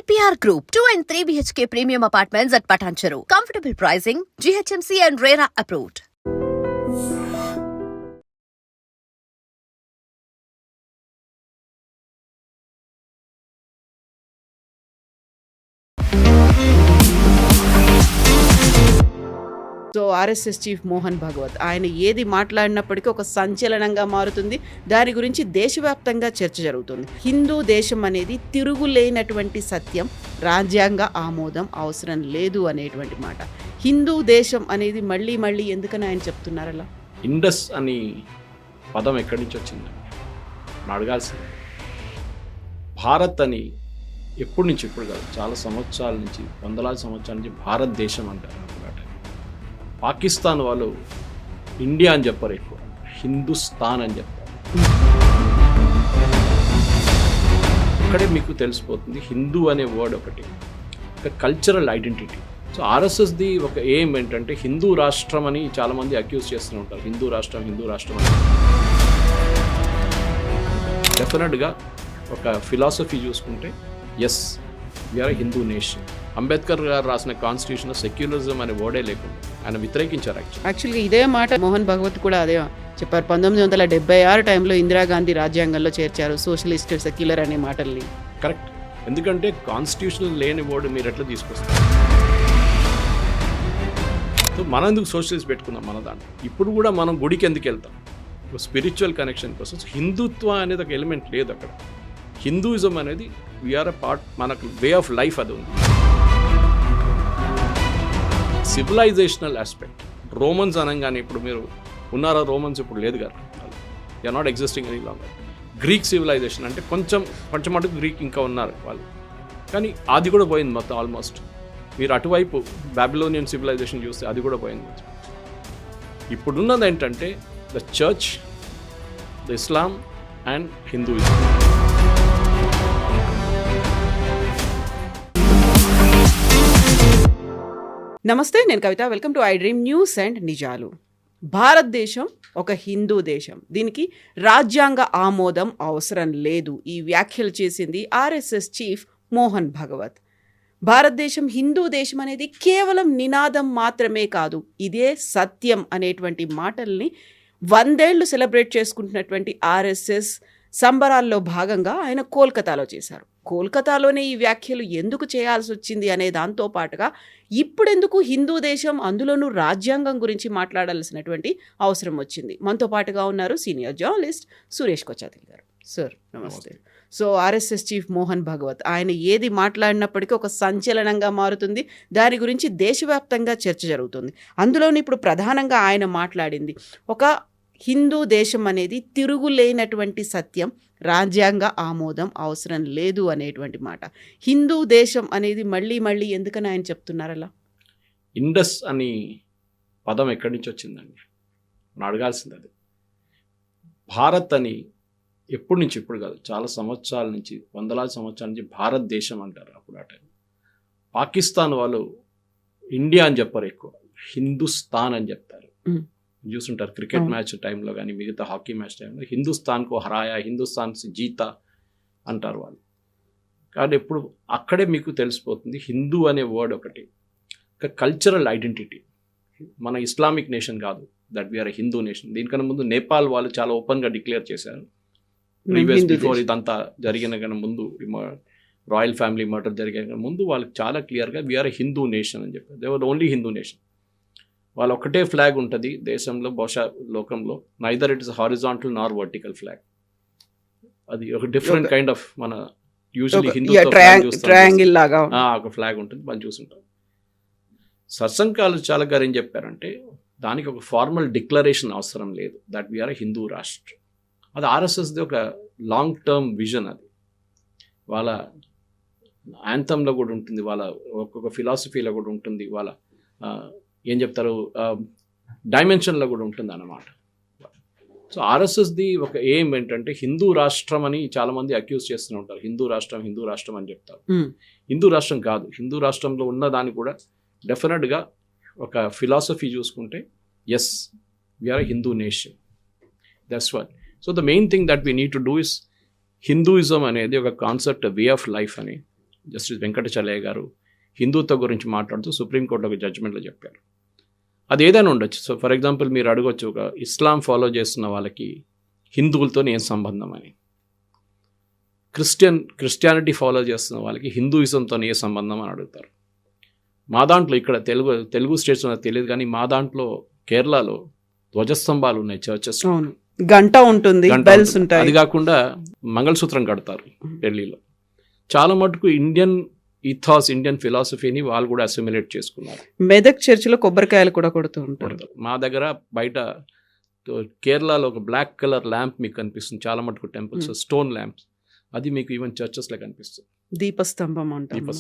APR Group, 2 and 3 BHK premium apartments at Patancheru. Comfortable pricing, GHMC and RERA approved. So RSS chief Mohan Bhagwat ఆయన ఏది మాట్లాడినప్పటికీ ఒక సంచలనంగా మారుతుంది. దాని గురించి దేశవ్యాప్తంగా చర్చ జరుగుతుంది. హిందూ దేశం అనేది తిరుగులేనటువంటి సత్యం, రాజ్యాంగ ఆమోదం అవసరం లేదు అనేటువంటి మాట. హిందూ దేశం అనేది మళ్ళీ మళ్ళీ ఎందుకని ఆయన చెప్తున్నారు అలా? ఇండస్ అని పదం ఎక్కడి నుంచి వచ్చింది అడగాల్సింది. భారత్ అని ఎప్పటి నుంచి, ఇప్పుడు కాదు, చాలా సంవత్సరాల నుంచి, వందలాది సంవత్సరాల నుంచి భారతదేశం అంటారు. పాకిస్తాన్ వాళ్ళు ఇండియా అని చెప్పారు, ఎక్కువ హిందుస్థాన్ అని చెప్పారు. ఇక్కడే మీకు తెలిసిపోతుంది హిందూ అనే వర్డ్ ఒకటి ఒక కల్చరల్ ఐడెంటిటీ. సో ఆర్ఎస్ఎస్ది ఒక ఎయిమ్ ఏంటంటే హిందూ రాష్ట్రం అని చాలామంది అక్యూజ్ చేస్తూ ఉంటారు. హిందూ రాష్ట్రం అని డెఫినెట్గా ఒక ఫిలాసఫీ చూసుకుంటే yes, we are Hindu nation. Ambedkar గారు రాసిన కాన్స్టిట్యూషన్ సెక్యులరిజం అనే వర్డే లేకుండా ఆయన వ్యతిరేకించారు. యాక్చువల్గా ఇదే మాట మోహన్ భగవత్ కూడా అదే చెప్పారు. 1976 టైంలో ఇందిరాగాంధీ రాజ్యాంగంలో చేర్చారు సోషలిస్ట్, సెక్యులర్ అనే మాటల్ని. కరెక్ట్, ఎందుకంటే కాన్స్టిట్యూషన్ లేని వర్డ్ మీరు ఎట్లా తీసుకొస్తారు? సో మనం ఎందుకు సోషలిస్ట్ పెట్టుకుందాం మన దాంట్లో? ఇప్పుడు కూడా మనం గుడికి ఎందుకు వెళ్తాం? స్పిరిచువల్ కనెక్షన్ కోసం. హిందుత్వ అనేది ఒక ఎలిమెంట్ లేదు అక్కడ. హిందూయిజం అనేది వీఆర్ అ పార్ట్, మనకు వే ఆఫ్ లైఫ్ అది ఉంది. Civilisational aspect. రోమన్స్ అనగానే ఇప్పుడు మీరు ఉన్నారా? రోమన్స్ ఇప్పుడు లేదు కదా, they are not existing any longer. Greek civilization అంటే కొంచెం మటుకు గ్రీక్ ఇంకా ఉన్నారు వాళ్ళు, కానీ అది కూడా పోయింది మొత్తం ఆల్మోస్ట్. మీరు అటువైపు బాబిలోనియన్ సివిలైజేషన్ చూస్తే అది కూడా పోయింది. ఇప్పుడున్నది ఏంటంటే the church, the Islam and Hinduism. నమస్తే, నేను Kavitha. Welcome to I Dream News and నిజాలు. భారతదేశం ఒక హిందూ దేశం, దీనికి రాజ్యాంగ ఆమోదం అవసరం లేదు. ఈ వ్యాఖ్యలు చేసింది ఆర్ఎస్ఎస్ చీఫ్ మోహన్ భగవత్. భారతదేశం హిందూ దేశం అనేది కేవలం నినాదం మాత్రమే కాదు, ఇదే సత్యం అనేటువంటి మాటల్ని 100 ఏళ్లు సెలబ్రేట్ చేసుకుంటున్నటువంటి ఆర్ఎస్ఎస్ సంబరాల్లో భాగంగా ఆయన కోల్కతాలో చేశారు. కోల్కతాలోనే ఈ వ్యాఖ్యలు ఎందుకు చేయాల్సి వచ్చింది అనే దాంతో పాటుగా ఇప్పుడెందుకు హిందూ దేశం, అందులోనూ రాజ్యాంగం గురించి మాట్లాడాల్సినటువంటి అవసరం వచ్చింది? మనతో పాటుగా ఉన్నారు సీనియర్ జర్నలిస్ట్ సురేష్ కొచ్చాతిల్ గారు. సార్ నమస్తే. So RSS chief Mohan Bhagwat ఆయన ఏది మాట్లాడినప్పటికీ ఒక సంచలనంగా మారుతుంది. దాని గురించి దేశవ్యాప్తంగా చర్చ జరుగుతుంది. అందులోని ఇప్పుడు ప్రధానంగా ఆయన మాట్లాడింది ఒక హిందూ దేశం అనేది తిరుగులేనటువంటి సత్యం, రాజ్యాంగ ఆమోదం అవసరం లేదు అనేటువంటి మాట. హిందూ దేశం అనేది మళ్ళీ మళ్ళీ ఎందుకని ఆయన చెప్తున్నారు అలా? ఇండస్ అని పదం ఎక్కడి నుంచి వచ్చిందండి అడగాల్సింది. అది భారత్ అని ఎప్పటి నుంచి, ఇప్పుడు కాదు, చాలా సంవత్సరాల నుంచి, వందలాది సంవత్సరాల నుంచి భారతదేశం అంటారు. అప్పుడు ఆ టైం పాకిస్తాన్ వాళ్ళు ఇండియా అని చెప్పారు, ఎక్కువ హిందుస్థాన్ అని చెప్తారు. చూస్తుంటారు క్రికెట్ మ్యాచ్ టైంలో కానీ మిగతా హాకీ మ్యాచ్ టైంలో హిందుస్థాన్కు హరాయా, హిందుస్థాన్ జీతా అంటారు వాళ్ళు. కానీ ఎప్పుడు అక్కడే మీకు తెలిసిపోతుంది హిందూ అనే వర్డ్ ఒకటి ఒక కల్చరల్ ఐడెంటిటీ. మన ఇస్లామిక్ నేషన్ కాదు, దట్ వీఆర్ హిందూ నేషన్. దీనికన్నా ముందు నేపాల్ వాళ్ళు చాలా ఓపెన్గా డిక్లేర్ చేశారు. ప్రీవియస్ బిఫోర్ ఇదంతా జరిగిన కన్నా ముందు, రాయల్ ఫ్యామిలీ మర్డర్ జరిగిన ముందు వాళ్ళకి చాలా క్లియర్గా వీఆర్ హిందూ నేషన్ అని చెప్పారు. They were only Hindu nation. వాళ్ళ ఒకటే ఫ్లాగ్ ఉంటుంది దేశంలో, బహుశా లోకంలో. Neither it is horizontal Nar vertical flag. అది ఒక డిఫరెంట్ కైండ్ ఆఫ్, మన యూజువల్లీ హిందూ ట్రయాంగిల్ లాగా ఒక ఫ్లాగ్ ఉంటుంది, మనం చూస్తుంటాం. సత్సంగాలు చాలా గారు ఏం చెప్పారంటే దానికి ఒక ఫార్మల్ డిక్లరేషన్ అవసరం లేదు, దట్ వీఆర్ హిందూ రాష్ట్రం. అది ఆర్ఎస్ఎస్ది ఒక లాంగ్ టర్మ్ విజన్. అది వాళ్ళ యాంథంలో కూడా ఉంటుంది, వాళ్ళ ఒక్కొక్క ఫిలాసఫీలో కూడా ఉంటుంది, వాళ్ళ ఏం చెప్తారు డైమెన్షన్లో కూడా ఉంటుంది అన్నమాట. సో ఆర్ఎస్ఎస్ది ఒక ఎయిమ్ ఏంటంటే హిందూ రాష్ట్రం అని చాలామంది అక్యూజ్ చేస్తూ ఉంటారు. హిందూ రాష్ట్రం అని చెప్తారు. హిందూ రాష్ట్రం కాదు. హిందూ రాష్ట్రంలో ఉన్న దాన్ని కూడా డెఫినెట్గా ఒక ఫిలాసఫీ చూసుకుంటే yes, we are Hindu nation. That's what. So the main thing that we need to do is Hinduism అనేది ఒక కాన్సెప్ట్, వే ఆఫ్ లైఫ్ అని. జస్టిస్ వెంకటచలయ్య గారు హిందుత్వం గురించి మాట్లాడుతూ సుప్రీంకోర్టులో ఒక జడ్జిమెంట్లో చెప్పారు. అది ఏదైనా ఉండొచ్చు. సో ఫర్ ఎగ్జాంపుల్ మీరు అడగొచ్చు, ఒక ఇస్లాం ఫాలో చేస్తున్న వాళ్ళకి హిందువులతో ఏం సంబంధం అని, క్రిస్టియానిటీ ఫాలో చేస్తున్న వాళ్ళకి హిందూయిజంతో ఏ సంబంధం అని అడుగుతారు. మా దాంట్లో ఇక్కడ తెలుగు స్టేట్స్ ఉన్నది తెలియదు, కానీ మా దాంట్లో కేరళలో ధ్వజస్తంభాలు ఉన్నాయి చర్చెస్, గంట ఉంటుంది, బెల్స్ ఉంటాయి. అది కాకుండా మంగళసూత్రం కడతారు పెళ్లిలో. చాలా మటుకు ఇండియన్ ఈథాస్, ఇండియన్ ఫిలాసఫీని వాళ్ళు కూడా అసిమిలేట్ చేసుకున్నారు. మెదక్ చర్చిలో కొబ్బరికాయలు కూడా కొడుతూ ఉంటారు. మా దగ్గర బయట కేరళలో ఒక బ్లాక్ కలర్ ల్యాంప్ మీకు కనిపిస్తుంది చాలా మటుకు టెంపుల్స్, స్టోన్ ల్యాంప్స్, అది మీకు ఈవెన్ చర్చెస్లో కనిపిస్తుంది. దీపస్తంభం అంటారు.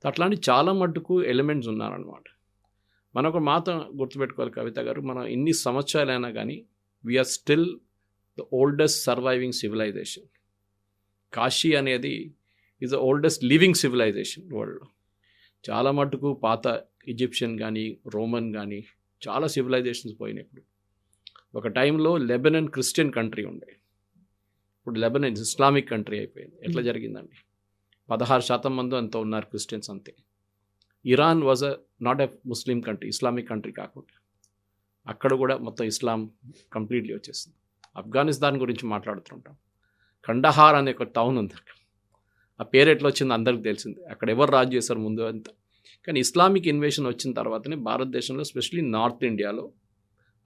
అట్లాంటి చాలా మటుకు ఎలిమెంట్స్ ఉన్నారనమాట. మనం ఒక మాట గుర్తుపెట్టుకోవాలి కవిత గారు, మనం ఎన్ని సంవత్సరాలైనా కానీ we are still the oldest surviving civilization. Kashi అనేది is the oldest living civilization వరల్డ్లో. చాలా మటుకు పాత ఈజిప్షియన్ కానీ రోమన్ కానీ చాలా సివిలైజేషన్స్ పోయినప్పుడు. ఒక టైంలో లెబనన్ క్రిస్టియన్ కంట్రీ ఉండే, ఇప్పుడు లెబనన్ ఇస్లామిక్ కంట్రీ అయిపోయింది. ఎట్లా జరిగిందండి? 16% మంది అంత ఉన్నారు క్రిస్టియన్స్ అంతే. Iran was not a Muslim country, Islamic country కాకుండా అక్కడ కూడా మొత్తం ఇస్లాం కంప్లీట్లీ వచ్చేసింది. ఆఫ్ఘనిస్తాన్ గురించి మాట్లాడుతుంటాం, కండహార్ అనే ఒక టౌన్ ఉంది అక్కడ. ఆ పేరు ఎట్లా వచ్చిందో అందరికీ తెలిసింది, అక్కడ ఎవరు రాజు చేశారు ముందు అంతా. కానీ ఇస్లామిక్ ఇన్వేషన్ వచ్చిన తర్వాతనే భారతదేశంలో ఎస్పెషలీ నార్త్ ఇండియాలో,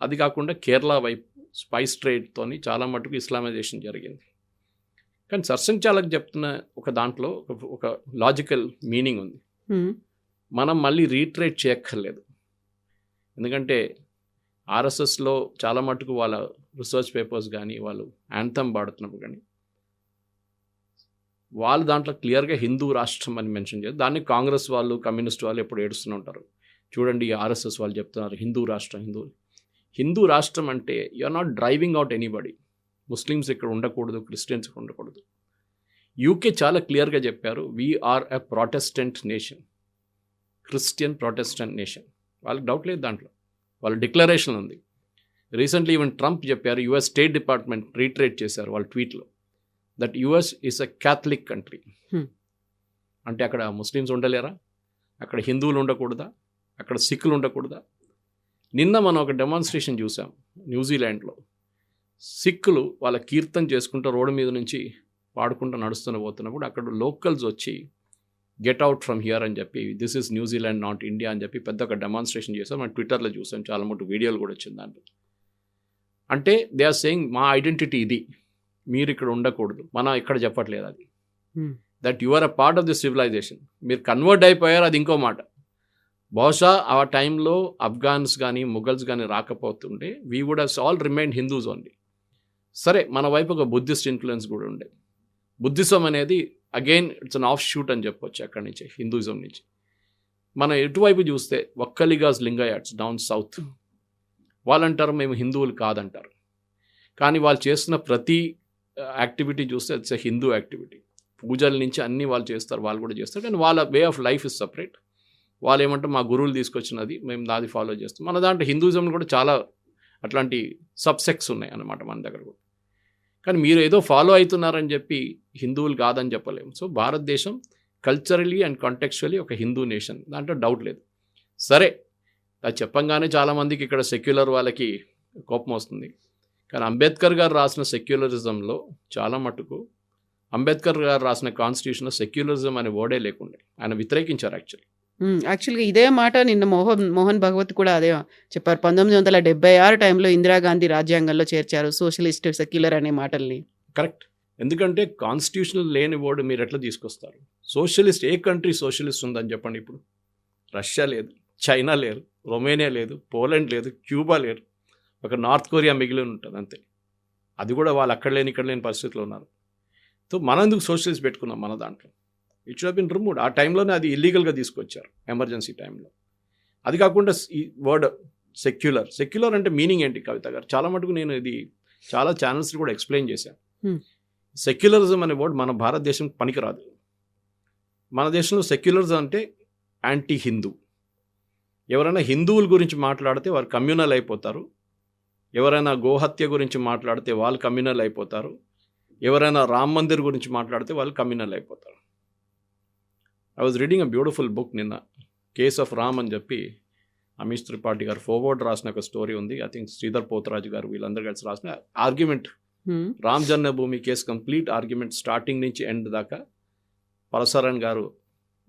అది కాకుండా కేరళ వైపు స్పైస్ ట్రేడ్తోని చాలా మటుకు ఇస్లామైజేషన్ జరిగింది. కానీ సర్సంచాలకు చెప్తున్న ఒక దాంట్లో ఒక లాజికల్ మీనింగ్ ఉంది. మనం మళ్ళీ రీట్రేట్ చేయక్కర్లేదు. ఎందుకంటే ఆర్ఎస్ఎస్లో చాలా మటుకు వాళ్ళ రీసెర్చ్ పేపర్స్ కానీ వాళ్ళు యాంథమ్ పాడుతున్నప్పుడు కానీ వాళ్ళు దాంట్లో క్లియర్గా హిందూ రాష్ట్రం అని మెన్షన్ చేస్తారు. దాన్ని కాంగ్రెస్ వాళ్ళు, కమ్యూనిస్ట్ వాళ్ళు ఎప్పుడు ఏడుస్తూనే ఉంటారు. చూడండి ఆర్ఎస్ఎస్ వాళ్ళు చెప్తున్నారు హిందూ రాష్ట్రం. హిందూ రాష్ట్రం అంటే you are not driving out anybody. Muslims ఇక్కడ ఉండకూడదు, క్రిస్టియన్స్ ఇక్కడ ఉండకూడదు. యూకే చాలా క్లియర్గా చెప్పారు, we are a Protestant nation, Christian Protestant nation. వాళ్ళకి డౌట్ లేదు దాంట్లో, వాళ్ళ డిక్లరేషన్ ఉంది. రీసెంట్లీ ఈవెన్ ట్రంప్ చెప్పారు, యుఎస్ స్టేట్ డిపార్ట్మెంట్ రీట్రేట్ చేశారు వాళ్ళ ట్వీట్లో, that US is a Catholic country. అంటే అక్కడ ముస్లిమ్స్ ఉండలేరా? అక్కడ హిందువులు ఉండకూడదా? అక్కడ సిక్కులు ఉండకూడదా? నిన్న మనం ఒక డెమాన్స్ట్రేషన్ చూసాం న్యూజిలాండ్లో. సిక్కులు వాళ్ళ కీర్తన చేసుకుంటూ రోడ్డు మీద నుంచి పాడుకుంటూ పోతున్నప్పుడు అక్కడ లోకల్స్ వచ్చి గెట్ అవుట్ ఫ్రమ్ హియర్ అని చెప్పి, this is New Zealand not India అని చెప్పి పెద్ద ఒక డెమాన్స్ట్రేషన్ చేసాం. మనం ట్విట్టర్లో చూసాం, చాలా మటుకు వీడియోలు కూడా వచ్చింది దాంట్లో. అంటే దే ఆర్ సేయింగ్ మా ఐడెంటిటీ ఇది, మీరు ఇక్కడ ఉండకూడదు. మనం ఇక్కడ చెప్పట్లేదు అది, that you are a part of the civilization. మీరు కన్వర్ట్ అయిపోయారు, అది ఇంకో మాట. బహుశా ఆ టైంలో అఫ్ఘాన్స్ కానీ ముఘల్స్ కానీ రాకపోతుంటే we would have all remain Hindus only. సరే, మన వైపు ఒక బుద్ధిస్ట్ ఇన్ఫ్లుయెన్స్ కూడా ఉండే. బుద్ధిజం అనేది again it's an off shoot అని చెప్పొచ్చు అక్కడి నుంచి, హిందూయిజం నుంచి. మనం ఎటువైపు చూస్తే ఒక్కలిగాస్ లింగాయట్స్ డౌన్ సౌత్, వాళ్ళంటారు మేము హిందువులు కాదంటారు. కానీ వాళ్ళు చేస్తున్న ప్రతి యాక్టివిటీ చూస్తే ఇట్స్ ఎ హిందూ యాక్టివిటీ. పూజల నుంచి అన్నీ వాళ్ళు చేస్తారు, వాళ్ళు కూడా చేస్తారు. కానీ వాళ్ళ వే ఆఫ్ లైఫ్ ఇస్ సపరేట్. వాళ్ళు ఏమంటే మా గురువులు తీసుకొచ్చినది మేము దాది ఫాలో చేస్తాం. మన దాంట్లో హిందూయిజం కూడా చాలా అట్లాంటి సబ్సెక్ట్స్ ఉన్నాయి అన్నమాట మన దగ్గర కూడా. కానీ మీరు ఏదో ఫాలో అవుతున్నారని చెప్పి హిందువులు కాదని చెప్పలేము. సో భారతదేశం కల్చరలీ అండ్ కాంటెక్చువలీ ఒక హిందూ నేషన్, దాంట్లో డౌట్ లేదు. సరే, అది చెప్పంగానే చాలామందికి ఇక్కడ సెక్యులర్ వాళ్ళకి కోపం వస్తుంది. కానీ అంబేద్కర్ గారు రాసిన సెక్యులరిజంలో చాలా మటుకు, అంబేద్కర్ గారు రాసిన కాన్స్టిట్యూషన్లో సెక్యులరిజం అనే వర్డే లేకుండే, ఆయన వ్యతిరేకించారు యాక్చువల్గా ఇదే మాట నిన్న మోహన్ భగవత్ కూడా అదే చెప్పారు. 1976 టైంలో ఇందిరాగాంధీ రాజ్యాంగంలో చేర్చారు సోషలిస్ట్ సెక్యులర్ అనే మాటల్ని. కరెక్ట్. ఎందుకంటే కాన్స్టిట్యూషనల్ లేని వర్డ్ మీరు ఎట్లా తీసుకొస్తారు? సోషలిస్ట్, ఏ కంట్రీ సోషలిస్ట్ ఉందని చెప్పండి. ఇప్పుడు రష్యా లేదు, చైనా లేరు, రొమేనియా లేదు, పోలాండ్ లేదు, క్యూబా లేరు, ఒక నార్త్ కొరియా మిగిలి ఉంటుంది అంతే. అది కూడా వాళ్ళు అక్కడ లేని ఇక్కడ లేని పరిస్థితిలో ఉన్నారు. సో మనం ఎందుకు సోషలిస్ట్ పెట్టుకున్నాం మన దాంట్లో? It should have been removed. ఆ టైంలోనే అది ఇల్లీగల్గా తీసుకొచ్చారు ఎమర్జెన్సీ టైంలో. అది కాకుండా ఈ వర్డ్ సెక్యులర్ అంటే మీనింగ్ ఏంటి కవిత గారు? చాలా మటుకు నేను ఇది చాలా ఛానల్స్ కూడా ఎక్స్ప్లెయిన్ చేశాను. సెక్యులరిజం అనే వర్డ్ మన భారతదేశం పనికిరాదు. మన దేశంలో సెక్యులరిజం అంటే యాంటీ హిందూ. ఎవరైనా హిందువుల గురించి మాట్లాడితే వారు కమ్యూనల్ అయిపోతారు. ఎవరైనా గోహత్య గురించి మాట్లాడితే వాళ్ళు కమ్యూనల్ అయిపోతారు. ఎవరైనా రామ్ మందిర్ గురించి మాట్లాడితే వాళ్ళు కమ్యూనల్ అయిపోతారు. I was reading a beautiful book నిన్న, కేస్ ఆఫ్ రామ్ అని చెప్పి అమీష్ త్రిపాఠి గారు ఫోర్వర్డ్ రాసిన ఒక స్టోరీ ఉంది. ఐ థింక్ శ్రీధర్ పోతరాజు గారు వీళ్ళందరూ కలిసి రాసిన argument, Ram Janmabhoomi case complete argument starting నుంచి ఎండ్ దాకా పరశురామ్ గారు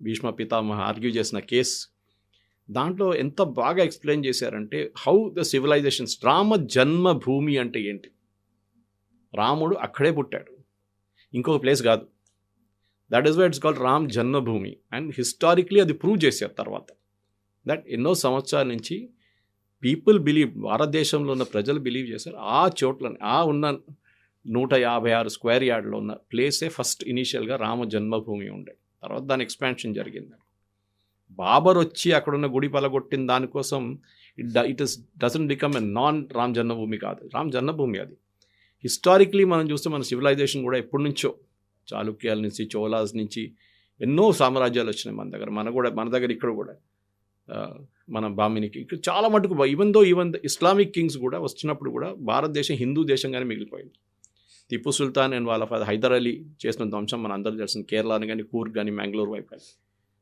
భీష్మ పితామహ ఆర్గ్యూ చేసిన కేస్. దాంట్లో ఎంత బాగా ఎక్స్ప్లెయిన్ చేశారంటే how the civilizations, Rama Janmabhoomi అంటే ఏంటి, రాముడు అక్కడే పుట్టాడు, ఇంకొక ప్లేస్ కాదు. That is why it's called Ram Janmabhoomi. And historically అది ప్రూవ్ చేశారు తర్వాత. దట్ ఎన్నో సంవత్సరాల నుంచి పీపుల్ బిలీవ్, భారతదేశంలో ఉన్న ప్రజలు బిలీవ్ చేశారు ఆ చోట్లని, ఆ ఉన్న 156 స్క్వేర్ యార్డ్లో ఉన్న ప్లేసే ఫస్ట్ ఇనీషియల్గా రామ జన్మభూమి ఉండే. తర్వాత దాని ఎక్స్పాన్షన్ జరిగింది. బాబర్ వచ్చి అక్కడున్న గుడి పలగొట్టిన దానికోసం it doesn't become a non Ram Janmabhoomi కాదు, రామ్ జన్మభూమి అది. హిస్టారిక్లీ మనం చూస్తే మన సివిలైజేషన్ కూడా ఎప్పటి నుంచో, చాళుక్యాల నుంచి, చోళాస్ నుంచి ఎన్నో సామ్రాజ్యాలు వచ్చినాయి మన దగ్గర ఇక్కడ కూడా మన బామినికి ఇక్కడ చాలా మటుకు ఈవెన్ ఇస్లామిక్ కింగ్స్ కూడా వచ్చినప్పుడు కూడా భారతదేశం హిందూ దేశంగానే మిగిలిపోయింది. టిప్పు సుల్తాన్ అండ్ వాళ్ళ ఫాదర్ హైదర్ అలీ చేసిన ధ్వంసం మన అందరూ తెలిసిన, కేరళని కానీ, కూర్గ్ కానీ, మ్యాంగ్లూర్ వైపు కానీ.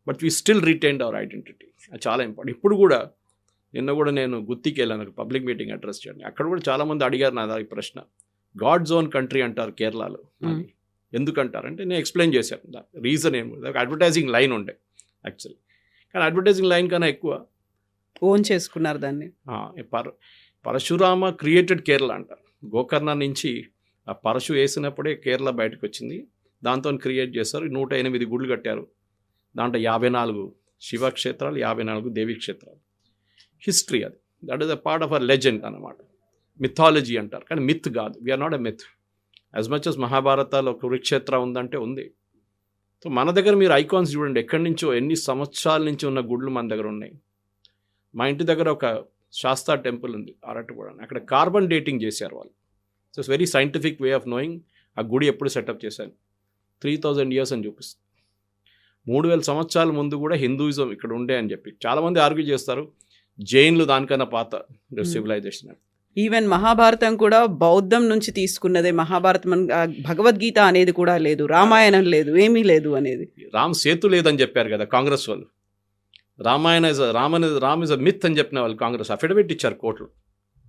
But we still retained our identity. అది చాలా ఇంపార్టెంట్. ఇప్పుడు కూడా నిన్న కూడా నేను గుత్తికి వెళ్ళాను పబ్లిక్ మీటింగ్ అడ్రస్ చేయండి. అక్కడ కూడా చాలామంది అడిగారు నా ఈ ప్రశ్న, గాడ్ జోన్ కంట్రీ అంటారు కేరళలో, ఎందుకంటారంటే నేను ఎక్స్ప్లెయిన్ చేశాను రీజన్ ఏమి. అడ్వర్టైజింగ్ లైన్ ఉండే యాక్చువల్లీ, కానీ అడ్వర్టైజింగ్ లైన్ కన్నా ఎక్కువ ఓన్ చేసుకున్నారు దాన్ని. పరశురామ క్రియేటెడ్ కేరళ అంటారు. గోకర్ణ నుంచి ఆ పరశు వేసినప్పుడే కేరళ బయటకు వచ్చింది. దాంతో క్రియేట్ చేస్తారు. 108 గుళ్ళు కట్టారు. దాంట్లో 54 శివక్షేత్రాలు, 54 దేవీ క్షేత్రాలు. హిస్టరీ అది. That is a part of our legend అన్నమాట. మిథాలజీ అంటారు, కానీ మిత్ కాదు. We are not a myth. As much as మహాభారతాలో కురుక్షేత్ర ఉందంటే ఉంది. సో మన దగ్గర మీరు ఐకాన్స్ చూడండి, ఎక్కడి నుంచో ఎన్ని సంవత్సరాల నుంచి ఉన్న గుళ్ళు మన దగ్గర ఉన్నాయి. మా ఇంటి దగ్గర ఒక శాస్తా టెంపుల్ ఉంది అరట్టుగూడ, అక్కడ కార్బన్ డేటింగ్ చేశారు వాళ్ళు. So it's very scientific way of knowing ఆ గుడి ఎప్పుడు సెటప్ చేశాను. 3000 years అని చూపిస్తుంది. 3000 సంవత్సరాల ముందు కూడా హిందూయిజం ఇక్కడ ఉండే అని చెప్పి చాలామంది ఆర్గ్యూ చేస్తారు. జైన్లు దానికన్నా పాత సివిలైజేషన్. ఈవెన్ మహాభారతం కూడా బౌద్ధం నుంచి తీసుకున్నదే. మహాభారతం భగవద్గీత అనేది కూడా లేదు, రామాయణం లేదు, ఏమీ లేదు అనేది. రామ్ సేతు లేదని చెప్పారు కదా కాంగ్రెస్ వాళ్ళు. Ramayana Ram is a myth అని చెప్పిన వాళ్ళు కాంగ్రెస్ అఫిడవిట్ ఇచ్చారు కోర్టులో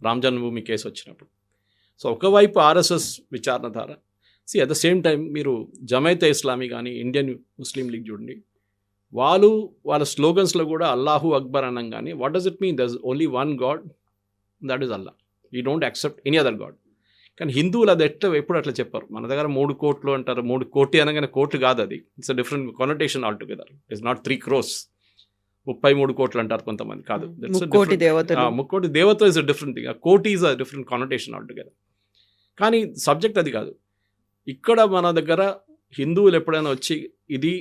రామ్ జన్మభూమి కేసు వచ్చినప్పుడు. సో ఒకవైపు ఆర్ఎస్ఎస్ విచారణధార, అట్ ద సేమ్ టైం మీరు జమైతే ఇస్లామీ కానీ, ఇండియన్ ముస్లిం లీగ్ చూడండి, వాళ్ళ స్లోగన్స్లో కూడా అల్లాహు అక్బర్ అనం కానీ, what does it mean? There is only one god, that is Allah. You don't accept any other god. కానీ హిందువులు అది ఎప్పుడు అట్లా చెప్పారు. మన దగ్గర 3 కోట్లు అంటారు. 3 కోటి అనగానే కోట్లు కాదు అది. It's a different connotation all together. It's not 3 crores. 33 కోట్లు అంటారు కొంతమంది. కాదు, ముక్కోటి దేవత ఇస్ అ డిఫరెంట్ థింగ్. కోటి is a different connotation all together. కానీ సబ్జెక్ట్ అది కాదు. ఇక్కడ మన దగ్గర హిందువులు ఎప్పుడైనా వచ్చి ఇది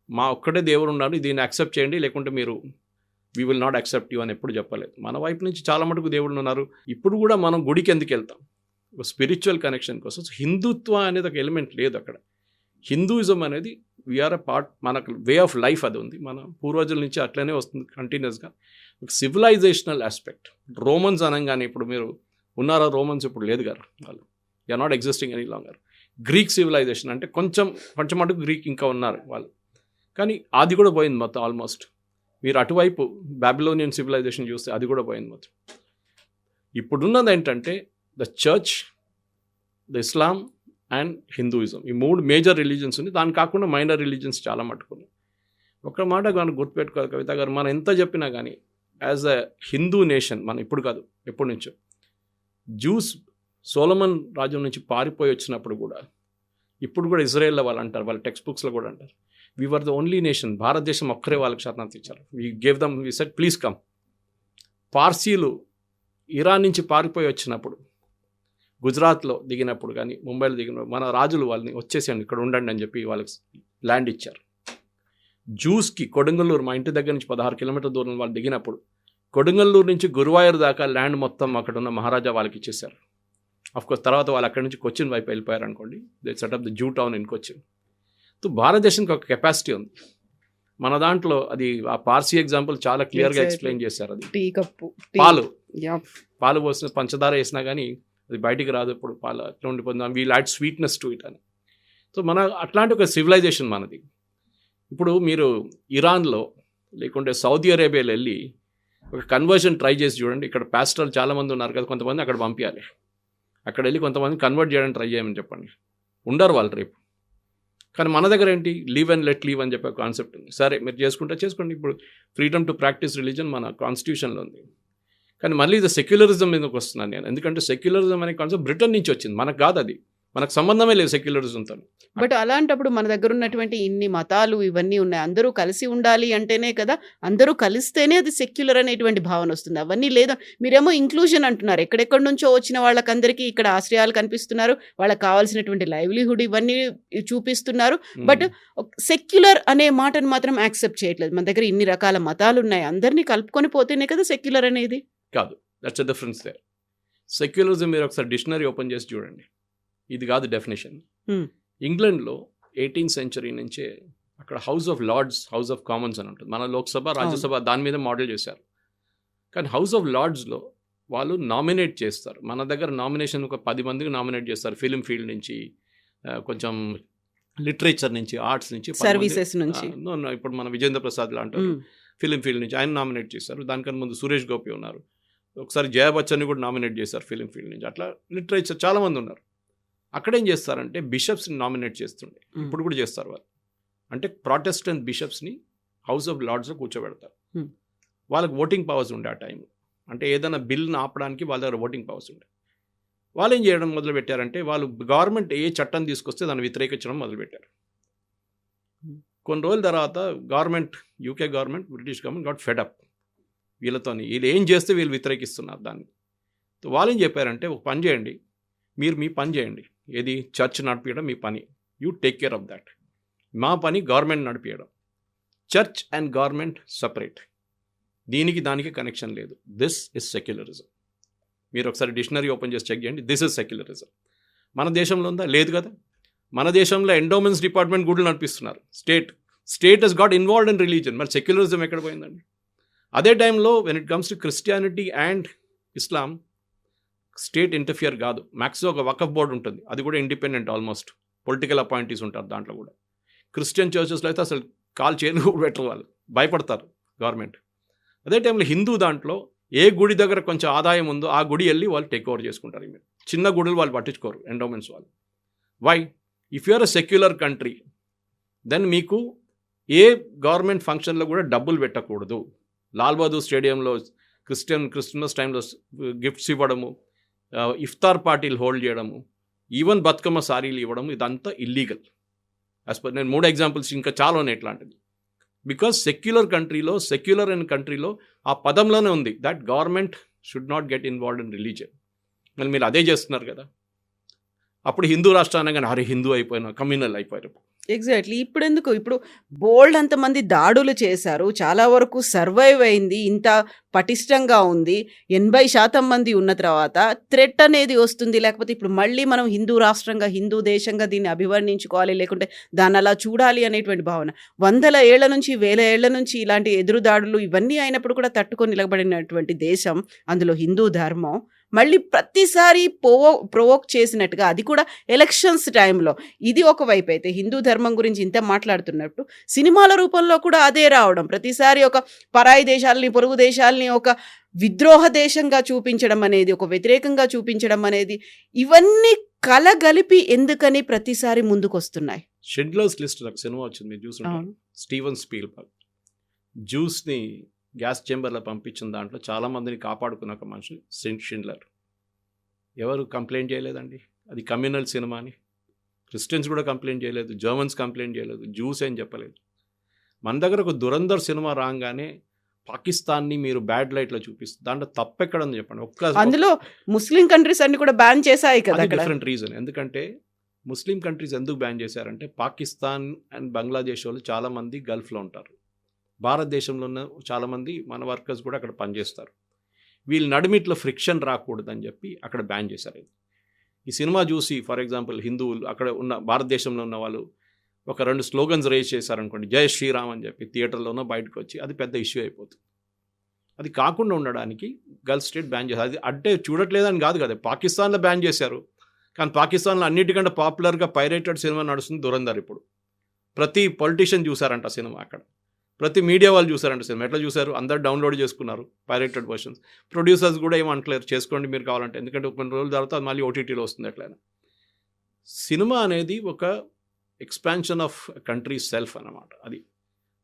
మా ఒక్కటే దేవుడు ఉన్నాడు, దీన్ని యాక్సెప్ట్ చేయండి, లేకుంటే మీరు we will not accept you అని ఎప్పుడు చెప్పలేదు. మన వైపు నుంచి చాలా మటుకు దేవుళ్ళు ఉన్నారు. ఇప్పుడు కూడా మనం గుడికి ఎందుకు వెళ్తాం? స్పిరిచువల్ కనెక్షన్ కోసం. హిందుత్వ అనేది ఒక ఎలిమెంట్ లేదు అక్కడ. హిందూయిజం అనేది వీఆర్ అ పార్ట్, మనకు వే ఆఫ్ లైఫ్ అది ఉంది. మన పూర్వజుల నుంచి అట్లనే వస్తుంది కంటిన్యూస్గా. ఒక సివిలైజేషనల్ ఆస్పెక్ట్. రోమన్స్ అనగానే ఇప్పుడు మీరు ఉన్నారా? రోమన్స్ ఇప్పుడు లేదు గారు, వాళ్ళు you're not existing any longer. Greek civilization అంటే కొంచెం మటుకు గ్రీక్ ఇంకా ఉన్నారు వాళ్ళు, కానీ అది కూడా పోయింది మొత్తం ఆల్మోస్ట్. మీరు అటువైపు బాబిలోనియన్ సివిలైజేషన్ చూస్తే అది కూడా పోయింది మొత్తం. ఇప్పుడున్నది ఏంటంటే the church, the Islam and Hinduism, ఈ 3 మేజర్ రిలీజన్స్ ఉంది. దాని కాకుండా మైనర్ రిలీజన్స్ చాలా మట్టుకున్నాయి. ఒక మాట మనం గుర్తుపెట్టుకోవాలి కవిత గారు, మనం ఎంత చెప్పినా కానీ యాజ్ అ హిందూ నేషన్, మనం ఇప్పుడు కాదు ఎప్పటి నుంచో, జ్యూస్ సోలమన్ రాజ్యం నుంచి పారిపోయి వచ్చినప్పుడు కూడా, ఇప్పుడు కూడా ఇజ్రాయెల్లో వాళ్ళు అంటారు, వాళ్ళ టెక్స్ట్ బుక్స్లో కూడా అంటారు, we were the only nation, భారతదేశం ఒక్కరే వాళ్ళకి శరణార్థి ఇచ్చారు. We gave them, we said please come. పార్సీలు ఇరాన్ నుంచి పారిపోయి వచ్చినప్పుడు, గుజరాత్లో దిగినప్పుడు కానీ, ముంబైలో దిగినప్పుడు మన రాజులు వాళ్ళని వచ్చేసాను ఇక్కడ ఉండండి అని చెప్పి వాళ్ళకి ల్యాండ్ ఇచ్చారు. జ్యూస్కి కొడంగల్లూరు, మా ఇంటి దగ్గర నుంచి 16 కిలోమీటర్ల దూరం వాళ్ళు దిగినప్పుడు, కొడంగల్లూరు నుంచి గురువాయూర్ దాకా ల్యాండ్ మొత్తం అక్కడ ఉన్న మహారాజా వాళ్ళకి ఇచ్చేశారు. అఫ్కోర్స్ తర్వాత వాళ్ళు అక్కడి నుంచి కొచ్చిన్ వైపు వెళ్ళిపోయారు అనుకోండి. They setup the zoo town in Cochin. So భారతదేశానికి ఒక కెపాసిటీ ఉంది. మన దాంట్లో అది ఆ పార్సీ ఎగ్జాంపుల్ చాలా క్లియర్గా ఎక్స్ప్లెయిన్ చేశారు. అది టీ కప్పు, పాలు పోసిన పంచదార వేసినా కానీ అది బయటికి రాదు. ఇప్పుడు పాలు అట్లా ఉండిపోతుంది. We'll add sweetness to it అని. సో మన అట్లాంటి ఒక సివిలైజేషన్ మనది. ఇప్పుడు మీరు ఇరాన్లో లేకుంటే సౌదీ అరేబియాలో వెళ్ళి ఒక కన్వర్షన్ ట్రై చేసి చూడండి. ఇక్కడ పాస్టర్లు చాలామంది ఉన్నారు కదా, కొంతమంది అక్కడ పంపించాలి. అక్కడ వెళ్ళి కొంతమంది కన్వర్ట్ చేయడానికి ట్రై చేయమని చెప్పండి, ఉండరు వాళ్ళు రేపు. కానీ మన దగ్గర ఏంటి, లీవ్ అండ్ లెట్ లీవ్ అని చెప్పే కాన్సెప్ట్ ఉంది. సరే మీరు చేసుకుంటే చేసుకోండి, ఇప్పుడు ఫ్రీడమ్ టు ప్రాక్టీస్ రిలీజన్ మన కాన్స్టిట్యూషన్లో ఉంది. కానీ మళ్ళీ ఇది సెక్యులరిజం మీదకి వస్తున్నాను నేను, ఎందుకంటే సెక్యులరిజం అనే కాన్సెప్ట్ బ్రిటన్ నుంచి వచ్చింది, మనకు కాదు, అది మనకు సంబంధమే లేదు సెక్యులరిజంతో. బట్ అలాంటప్పుడు మన దగ్గర ఉన్నటువంటి ఇన్ని మతాలు ఇవన్నీ ఉన్నాయి, అందరూ కలిసి ఉండాలి అంటేనే కదా, అందరూ కలిస్తేనే అది సెక్యులర్ అనేటువంటి భావన వస్తుంది. అవన్నీ లేదా, మీరేమో ఇంక్లూజన్ అంటున్నారు, ఎక్కడెక్కడి నుంచో వచ్చిన వాళ్ళకందరికీ ఇక్కడ ఆశ్రయాలు కనిపిస్తున్నారు, వాళ్ళకి కావాల్సినటువంటి లైవ్లీహుడ్ ఇవన్నీ చూపిస్తున్నారు. బట్ సెక్యులర్ అనే మాటను మాత్రం యాక్సెప్ట్ చేయట్లేదు. మన దగ్గర ఇన్ని రకాల మతాలు ఉన్నాయి, అందరినీ కలుపుకొని పోతేనే కదా సెక్యులర్ అనేది. కాదు, that's the difference there. Secularism మీరు ఒకసారి డిక్షనరీ ఓపెన్ చేసి చూడండి, ఇది కాదు డెఫినేషన్. ఇంగ్లాండ్లో 18th century నుంచే అక్కడ House of Lords, House of Commons అని ఉంటుంది. మన లోక్సభ, రాజ్యసభ దాని మీద మోడల్ చేశారు. కానీ హౌస్ ఆఫ్ లార్డ్స్లో వాళ్ళు నామినేట్ చేస్తారు. మన దగ్గర నామినేషన్ ఒక 10 మందికి నామినేట్ చేస్తారు, ఫిలిం ఫీల్డ్ నుంచి, కొంచెం లిటరేచర్ నుంచి, ఆర్ట్స్ నుంచి, సర్వీసెస్ నుంచి. ఇప్పుడు మన విజేంద్ర ప్రసాద్ లాంటి ఫిలిం ఫీల్డ్ నుంచి ఆయన నామినేట్ చేశారు. దానికన్నా ముందు సురేష్ గోపి ఉన్నారు, ఒకసారి జయ బచ్చన్ని కూడా నామినేట్ చేశారు ఫిలిం ఫీల్డ్ నుంచి. అట్లా లిటరేచర్ చాలామంది ఉన్నారు. అక్కడ ఏం చేస్తారంటే బిషప్స్ని నామినేట్ చేస్తుండే, ఇప్పుడు కూడా చేస్తారు వాళ్ళు. అంటే ప్రాటెస్టెంట్ బిషప్స్ని హౌస్ ఆఫ్ లార్డ్స్లో కూర్చోబెడతారు. వాళ్ళకి ఓటింగ్ పవర్స్ ఉండే ఆ టైం, అంటే ఏదైనా బిల్ని ఆపడానికి వాళ్ళ దగ్గర ఓటింగ్ పవర్స్ ఉండే. వాళ్ళు ఏం చేయడం మొదలుపెట్టారంటే, వాళ్ళు గవర్నమెంట్ ఏ చట్టం తీసుకొస్తే దాన్ని వ్యతిరేకించడం మొదలుపెట్టారు. కొన్ని రోజుల తర్వాత government, UK government, British government got fed up వీళ్ళతోని, వీళ్ళు ఏం చేస్తే వీళ్ళు వ్యతిరేకిస్తున్నారు దాన్ని. వాళ్ళు ఏం చెప్పారంటే, ఒక పని చేయండి, మీరు మీ పని చేయండి, ఏది చర్చ్ నడిపించడం మీ పని, you take care of that. మా పని గవర్నమెంట్ నడిపించడం. చర్చ్ అండ్ గవర్నమెంట్ సపరేట్, దీనికి దానికి కనెక్షన్ లేదు. This is secularism. మీరు ఒకసారి డిక్షనరీ ఓపెన్ చేసి చెక్ చేయండి, దిస్ ఇస్ సెక్యులరిజం. మన దేశంలో ఉందా? లేదు కదా. మన దేశంలో ఎండోమెంట్స్ డిపార్ట్మెంట్ గుడ్లు నడిపిస్తున్నారు. State Hess got involved in religion. మరి సెక్యులరిజం ఎక్కడ పోయిందండి? అదే టైంలో when it comes to Christianity and Islam, state interfere కాదు. మ్యాక్సిమం ఒక వకఫ్ బోర్డు ఉంటుంది, అది కూడా ఇండిపెండెంట్, ఆల్మోస్ట్ పొలిటికల్ అపాయింటీస్ ఉంటారు దాంట్లో కూడా. క్రిస్టియన్ చర్చెస్లో అయితే అసలు కాల్ చేయను కూడా పెట్టరు, వాళ్ళు భయపడతారు గవర్నమెంట్. అదే టైంలో హిందూ దాంట్లో ఏ గుడి దగ్గర కొంచెం ఆదాయం ఉందో ఆ గుడి వెళ్ళి వాళ్ళు టేక్ ఓవర్ చేసుకుంటారు. మీరు చిన్న గుడులు వాళ్ళు పట్టించుకోరు, ఎండోమెంట్స్ వాళ్ళు. Why? If you are a secular country, then మీకు ఏ గవర్నమెంట్ ఫంక్షన్లో కూడా డబ్బులు పెట్టకూడదు. లాల్ బహదూర్ స్టేడియంలో క్రిస్మస్ టైంలో గిఫ్ట్స్ ఇవ్వడము, ఇఫ్తార్ పార్టీలు హోల్డ్ చేయడము, ఈవెన్ బతుకమ్మ సారీలు ఇవ్వడము, ఇదంతా ఇల్లీగల్. యాజ్ పర్ నేను 3 ఎగ్జాంపుల్స్ ఇంకా చాలా ఉన్నాయి ఇట్లాంటిది. బికాస్ సెక్యులర్ అండ్ కంట్రీలో ఆ పదంలోనే ఉంది that government should not get involved in religion. మరి మీరు అదే చేస్తున్నారు కదా. అప్పుడు హిందూ రాష్ట్రాన్ని కానీ అరే హిందూ అయిపోయినా కమ్యూనల్ అయిపోయారు. ఎగ్జాక్ట్లీ. ఇప్పుడు బోల్డ్ అంతమంది దాడులు చేశారు, చాలా వరకు సర్వైవ్ అయింది, ఇంత పటిష్టంగా ఉంది. 80% మంది ఉన్న తర్వాత థ్రెట్ అనేది వస్తుంది. లేకపోతే ఇప్పుడు మళ్ళీ మనం హిందూ రాష్ట్రంగా, హిందూ దేశంగా దీన్ని అభివర్ణించుకోవాలి, లేకుంటే దాన్ని అలా చూడాలి అనేటువంటి భావన. 100 ఏళ్ల నుంచి, 1000 ఏళ్ల నుంచి ఇలాంటి ఎదురుదాడులు ఇవన్నీ అయినప్పుడు కూడా తట్టుకొని నిలబడినటువంటి దేశం, అందులో హిందూ ధర్మం మళ్ళీ ప్రతిసారి ప్రొవోక్ చేసినట్టుగా, అది కూడా ఎలక్షన్స్ టైంలో. ఇది ఒకవైపు అయితే హిందూ ధర్మం గురించి ఇంత మాట్లాడుతున్నప్పుడు సినిమాల రూపంలో కూడా అదే రావడం, ప్రతిసారి ఒక పరాయి దేశాలని, పొరుగు దేశాలని ఒక విద్రోహ దేశంగా చూపించడం అనేది, ఒక వ్యతిరేకంగా చూపించడం అనేది, ఇవన్నీ కలగలిపి ఎందుకని ప్రతిసారి ముందుకు వస్తున్నాయి. షిండ్లర్స్ లిస్ట్ ఒక సినిమా వచ్చింది, మీరు చూసుకుంటారు. స్టీవెన్ స్పీల్బర్గ్ జ్యూస్ని గ్యాస్ చేంబర్లో పంపించిన దాంట్లో చాలామందిని కాపాడుకున్న ఒక మనిషి షిండ్లర్. ఎవరు కంప్లైంట్ చేయలేదండి, అది కమ్యూనల్ సినిమా అని. క్రిస్టియన్స్ కూడా కంప్లైంట్ చేయలేదు, జర్మన్స్ కంప్లైంట్ చేయలేదు, జ్యూస్ ఏం చెప్పలేదు. మన దగ్గర ఒక దురంధర్ సినిమా రాగానే పాకిస్తాన్ని మీరు బ్యాడ్ లైట్లో చూపిస్తారు, దాంట్లో తప్పెక్కడని చెప్పండి. అందులో ముస్లిం కంట్రీస్ అన్ని కూడా బ్యాన్ చేశాయి కదా. Different reason. ఎందుకంటే ముస్లిం కంట్రీస్ ఎందుకు బ్యాన్ చేశారంటే, పాకిస్తాన్ అండ్ బంగ్లాదేశ్ వాళ్ళు చాలామంది గల్ఫ్లో ఉంటారు, భారతదేశంలో ఉన్న చాలామంది మన వర్కర్స్ కూడా అక్కడ పనిచేస్తారు. వీళ్ళు నడిమిట్లో ఫ్రిక్షన్ రాకూడదని చెప్పి అక్కడ బ్యాన్ చేశారు. ఈ సినిమా చూసి ఫర్ ఎగ్జాంపుల్ హిందువులు, అక్కడ ఉన్న భారతదేశంలో ఉన్న వాళ్ళు ఒక 2 స్లోగన్స్ రేజ్ చేశారనుకోండి, జై శ్రీరామ్ అని చెప్పి, థియేటర్లోనో బయటకు వచ్చి అది పెద్ద ఇష్యూ అయిపోతుంది. అది కాకుండా ఉండడానికి గల్ఫ్ స్టేట్ బ్యాన్ చేశారు. అది అంటే చూడట్లేదని కాదు కదా, పాకిస్తాన్లో బ్యాన్ చేశారు. కానీ పాకిస్తాన్లో అన్నిటికంటే పాపులర్గా పైరేటెడ్ సినిమా నడుస్తుంది దురంధర్. ఇప్పుడు ప్రతి పొలిటీషియన్ చూసారంట సినిమా అక్కడ, ప్రతి మీడియా వాళ్ళు చూసారంట సినిమా. ఎట్లా చూసారు? అందరు డౌన్లోడ్ చేసుకున్నారు పైరేటెడ్ వర్షన్స్. ప్రొడ్యూసర్స్ కూడా ఏమంటలేరు చేసుకోండి మీరు కావాలంటే, ఎందుకంటే కొన్ని రోజుల తర్వాత అది మళ్ళీ ఓటీటీలో వస్తుంది. ఎట్లయినా సినిమా అనేది ఒక ఎక్స్పాన్షన్ ఆఫ్ కంట్రీ సెల్ఫ్ అన్నమాట. అది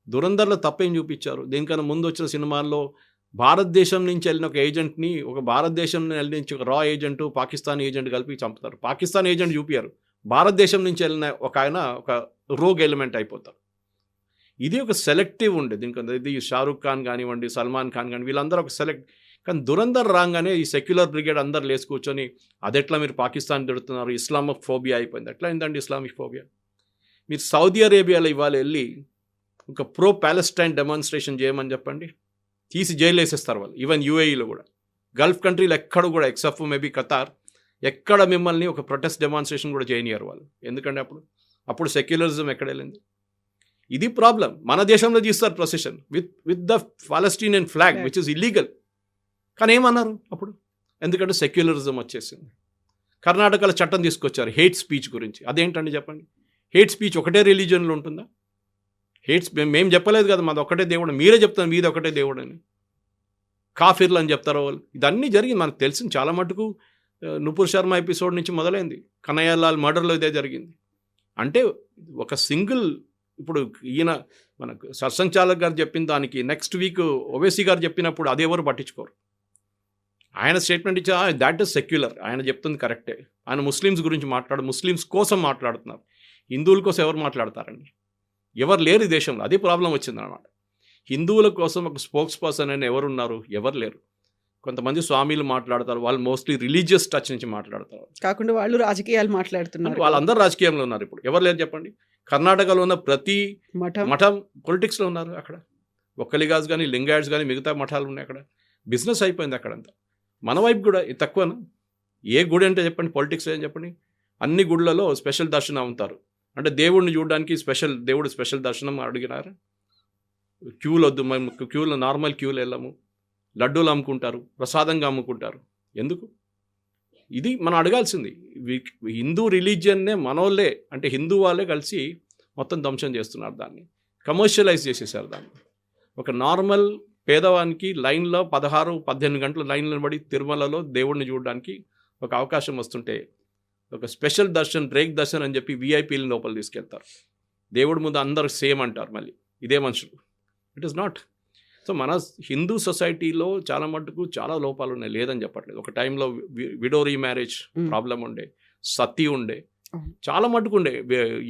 దురంధర్లో తప్పేం చూపించారు? దీనికన్నా ముందు వచ్చిన సినిమాల్లో భారతదేశం నుంచి వెళ్ళిన ఒక ఏజెంట్ని, ఒక భారతదేశం నుంచి ఒక రా ఏజెంట్, పాకిస్తాన్ ఏజెంట్ కలిపి చంపుతారు. పాకిస్తాన్ ఏజెంట్ చూపించారు, భారతదేశం నుంచి వెళ్ళిన ఒక ఆయన ఒక రోగ్ ఎలిమెంట్ అయిపోతారు. ఇది ఒక సెలెక్టివ్ ఉండే దీనికి. ఇది షారూక్ ఖాన్ కానివ్వండి, సల్మాన్ ఖాన్ కానీ వీళ్ళందరూ ఒక సెలెక్ట్. కానీ దురంధర్ రాగానే ఈ సెక్యులర్ బ్రిగేడ్ అందరు లేచి కూర్చొని అదెట్లా మీరు పాకిస్తాన్ తిడుతున్నారు, ఇస్లామిక్ ఫోబియా అయిపోయింది. ఎట్లా అయిందండి ఇస్లామిక్ ఫోబియా? మీరు సౌదీ అరేబియాలో ఇవాళ వెళ్ళి ఒక ప్రో ప్యాలెస్టైన్ డెమాన్స్ట్రేషన్ చేయమని చెప్పండి, తీసి జైలు వేసేస్తారు వాళ్ళు. ఈవెన్ యూఏఈలో కూడా, గల్ఫ్ కంట్రీలు ఎక్కడ కూడా ఎక్సెప్ట్ మేబీ ఖతార్, ఎక్కడ మిమ్మల్ని ఒక ప్రొటెస్ట్ డెమాన్స్ట్రేషన్ కూడా చేయనియారు వాళ్ళు. ఎందుకంటే అప్పుడు సెక్యులరిజం ఎక్కడ వెళ్ళింది? ఇది ప్రాబ్లం. మన దేశంలో తీస్తారు procession with the Palestinian flag which is illegal. కానీ ఏమన్నారు అప్పుడు? ఎందుకంటే సెక్యులరిజం వచ్చేసింది. కర్ణాటకలో చట్టం తీసుకొచ్చారు హేట్ స్పీచ్ గురించి. అదేంటండి చెప్పండి? హేట్ స్పీచ్ ఒకటే రిలీజియన్లో ఉంటుందా? మేము చెప్పలేదు కదా మాది ఒకటే దేవుడు, మీరే చెప్తాను మీది ఒకటే దేవుడు అని. కాఫిర్లు అని చెప్తారు వాళ్ళు. ఇదన్నీ జరిగింది మనకు తెలిసింది చాలా మటుకు. నుపూర్ శర్మ ఎపిసోడ్ నుంచి మొదలైంది, కనయ్యలాల్ మర్డర్లో ఇదే జరిగింది. అంటే ఒక సింగిల్, ఇప్పుడు ఈయన మనకు సర్సంఘ్ చాలక్ గారు చెప్పిన దానికి నెక్స్ట్ వీక్ ఓవైసీ గారు చెప్పినప్పుడు అది ఎవరు పట్టించుకోరు. ఆయన స్టేట్మెంట్ ఇచ్చా దాట్ ఈస్ సెక్యులర్, ఆయన చెప్తుంది కరెక్టే. ఆయన ముస్లిమ్స్ గురించి ముస్లిమ్స్ కోసం మాట్లాడుతున్నారు. హిందువుల కోసం ఎవరు మాట్లాడతారండి? ఎవరు లేరు ఈ దేశంలో. అదే ప్రాబ్లం వచ్చిందన్నమాట. హిందువుల కోసం ఒక స్పోక్స్ పర్సన్ అని ఎవరున్నారు? ఎవరు లేరు. కొంతమంది స్వామీలు మాట్లాడతారు, వాళ్ళు మోస్ట్లీ రిలీజియస్ టచ్ నుంచి మాట్లాడతారు. కాకుండా వాళ్ళు రాజకీయాలు మాట్లాడుతున్నారు. వాళ్ళందరూ రాజకీయంలో ఉన్నారు. ఇప్పుడు ఎవరు లేరు చెప్పండి? కర్ణాటకలో ఉన్న ప్రతి మఠం పొలిటిక్స్లో ఉన్నారు. అక్కడ ఒక్కలిగాస్ కానీ, లింగాయట్స్ కానీ, మిగతా మఠాలు ఉన్నాయి. అక్కడ బిజినెస్ అయిపోయింది అక్కడంతా. మన వైపు కూడా ఇది తక్కువనా? ఏ గుడి అంటే చెప్పండి, పాలిటిక్స్ ఏం చెప్పండి? అన్ని గుళ్ళలో స్పెషల్ దర్శనం అవుతారు. అంటే దేవుడిని చూడడానికి దేవుడు స్పెషల్ దర్శనం అడిగినారు. క్యూలు వద్దు, మేము క్యూలో నార్మల్ క్యూలు వెళ్ళాము. లడ్డూలు అమ్ముకుంటారు, ప్రసాదంగా అమ్ముకుంటారు. ఎందుకు? ఇది మనం అడగాల్సింది. హిందూ రిలీజియన్నే మనోళ్ళే, అంటే హిందూ వాళ్ళే కలిసి మొత్తం ధ్వంసం చేస్తున్నారు. దాన్ని కమర్షియలైజ్ చేసేసారు. దాన్ని ఒక నార్మల్ పేదవానికి లైన్లో 16-18 గంటలు లైన్లో పడి తిరుమలలో దేవుడిని చూడడానికి ఒక అవకాశం వస్తుంటే ఒక స్పెషల్ దర్శన్, బ్రేక్ దర్శన్ అని చెప్పి విఐపీలు లోపల తీసుకెళ్తారు. దేవుడి ముందు అందరూ సేమ్ అంటారు. మళ్ళీ ఇదే మనుషులు. It is not. సో మన హిందూ సొసైటీలో చాలా మటుకు చాలా లోపాలు ఉన్నాయి, లేదని చెప్పట్లేదు. ఒక టైంలో విడో రీమ్యారేజ్ ప్రాబ్లం ఉండే, సతీ ఉండే, చాలా మటుకు ఉండే.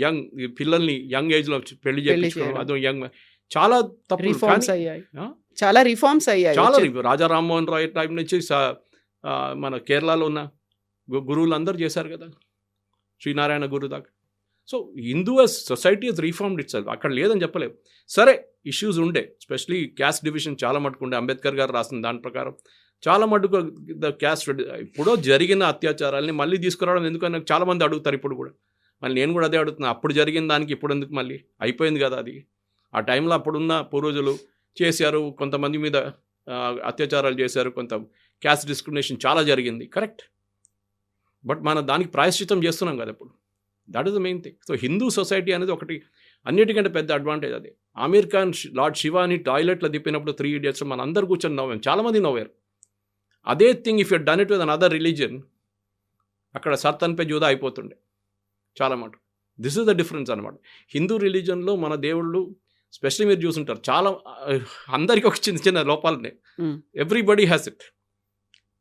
యంగ్ పిల్లల్ని యంగ్ ఏజ్లో పెళ్లి చేయించుకోవడం, అదో యంగ్, చాలా తప్పు. చాలా రిఫార్మ్స్ అయ్యాయి. చాలా రాజా రామ్మోహన్ రాయ్ టైం నుంచి మన కేరళలో ఉన్న గురువులు అందరూ చేశారు కదా, శ్రీనారాయణ గురు దాకా. So Hindu society Hess reformed it self. అక్కడ లేదని చెప్పలేము. సరే ఇష్యూస్ ఉండే, ఎస్పెషలీ క్యాస్ట్ డివిజన్ చాలా మటుకు ఉండే. అంబేద్కర్ గారు రాసిన దాని ప్రకారం చాలా మటుకు ద క్యాస్ట్, ఇప్పుడు జరిగిన అత్యాచారాలని మళ్ళీ తీసుకురావడం ఎందుకని చాలామంది అడుగుతారు ఇప్పుడు కూడా. మళ్ళీ నేను కూడా అదే అడుగుతున్నా, అప్పుడు జరిగిన దానికి ఇప్పుడు ఎందుకు మళ్ళీ? అయిపోయింది కదా అది. ఆ టైంలో అప్పుడున్న పూర్వజులు చేశారు, కొంతమంది మీద అత్యాచారాలు చేశారు, కొంత క్యాస్ట్ డిస్క్రిమినేషన్ చాలా జరిగింది, కరెక్ట్. బట్ మనం దానికి ప్రాయశ్చితం చేస్తున్నాం కదా ఇప్పుడు. That is the main thing. So Hindu society అనేది ఒకటి అన్నిటికంటే పెద్ద అడ్వాంటేజ్ అది. ఆమీర్ ఖాన్ లార్డ్ శివాని టాయిలెట్లో తిప్పినప్పుడు 3 Idiots మన అందరు కూర్చొని నవ్వాం, చాలామంది నవ్వారు. అదే thing if you done it with an other religion, అక్కడ సర్తన్ పే జూదా అయిపోతుండే చాలా మాట. దిస్ ఇస్ ద డిఫరెన్స్ అనమాట. హిందూ రిలీజన్లో మన దేవుళ్ళు, స్పెషల్లీ మీరు చూసుంటారు, చాలా అందరికీ ఒక చిన్న చిన్న లోపాలు ఉన్నాయి. Everybody has it.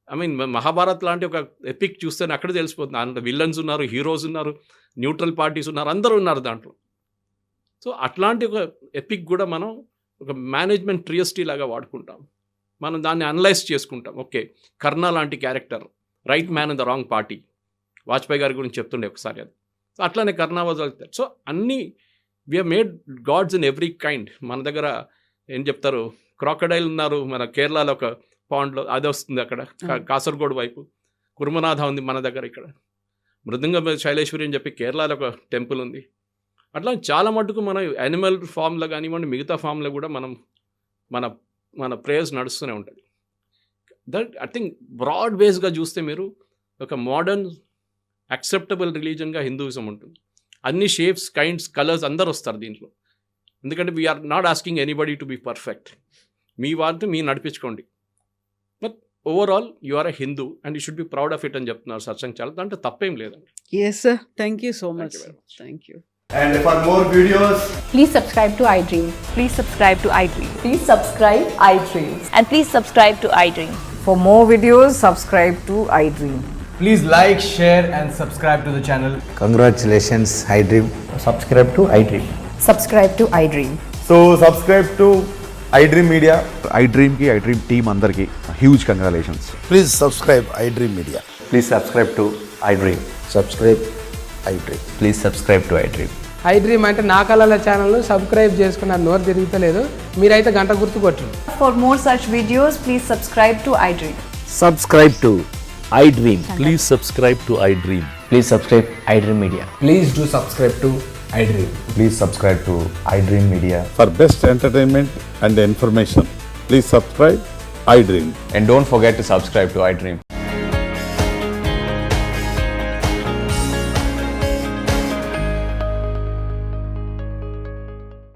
I mean Mahabharat లాంటి ఒక ఎపిక్ చూస్తే అక్కడ తెలిసిపోతుంది. అందులో విలన్స్ ఉన్నారు, హీరోస్ ఉన్నారు, న్యూట్రల్ పార్టీస్ ఉన్నారు, అందరూ ఉన్నారు దాంట్లో. సో అట్లాంటి ఒక ఎపిక్ కూడా మనం ఒక మేనేజ్మెంట్ ట్రియస్టీ లాగా వాడుకుంటాం. మనం దాన్ని అనలైజ్ చేసుకుంటాం. ఓకే, కర్ణ లాంటి character, right man in the wrong party, Vajpayee గారి గురించి చెప్తుండే ఒకసారి అది. సో అట్లానే కర్ణ వాజ్ ఆల్సో. సో అన్నీ we have made gods in every kind. మన దగ్గర ఏం చెప్తారు, క్రాకడైల్ ఉన్నారు మన కేరళలో ఒక పాండ్లో, అది వస్తుంది అక్కడ కాసర్గోడ్ వైపు. కుర్మనాథ ఉంది మన దగ్గర. ఇక్కడ మృదంగ శైలేశ్వరి అని చెప్పి కేరళలో ఒక టెంపుల్ ఉంది. అట్లా చాలా మటుకు మన యానిమల్ ఫామ్లో కానివ్వండి, మిగతా ఫామ్లో కూడా మన ప్రేయర్స్ నడుస్తూనే ఉంటుంది. దట్ ఐ థింక్ బ్రాడ్ బేస్గా చూస్తే మీరు ఒక మోడర్న్ యాక్సెప్టబుల్ రిలీజన్గా హిందూయిజం ఉంటుంది. అన్ని షేప్స్, కైండ్స్, కలర్స్ అందరు వస్తారు దీంట్లో. ఎందుకంటే we are not asking anybody to be perfect. మీ వారిని మీరు నడిపించుకోండి. But overall you are a Hindu and you should be proud of it అని చెప్తున్నారు సత్సంగ్ చాలా. దాంట్లో తప్పేం లేదండి. Yes sir, thank you so much. you very much. Thank you. And for more videos, Please subscribe to iDream. Please subscribe to iDream. Please subscribe iDream. And please subscribe to iDream. For more videos, subscribe to iDream. please like, share and subscribe to the channel. Congratulations, iDream. Subscribe to iDream. Subscribe to iDream. So subscribe to iDream Media. iDream ki iDream team అందరికి huge congratulations. Please subscribe iDream Media. Please subscribe to iDream. Subscribe iDream. Please subscribe to iDream. iDream అంటే నా కళల channel subscribe చేసుకున్న నోరు తిరుగుతలేదు, మీరైతే గంట గుర్తు కొట్టండి. For more such videos, please subscribe to iDream. Subscribe to iDream. Please subscribe to iDream. Please subscribe iDream Media. Please do subscribe to iDream. Please subscribe to iDream Media. For best entertainment and information, please subscribe iDream. And don't forget to subscribe to iDream.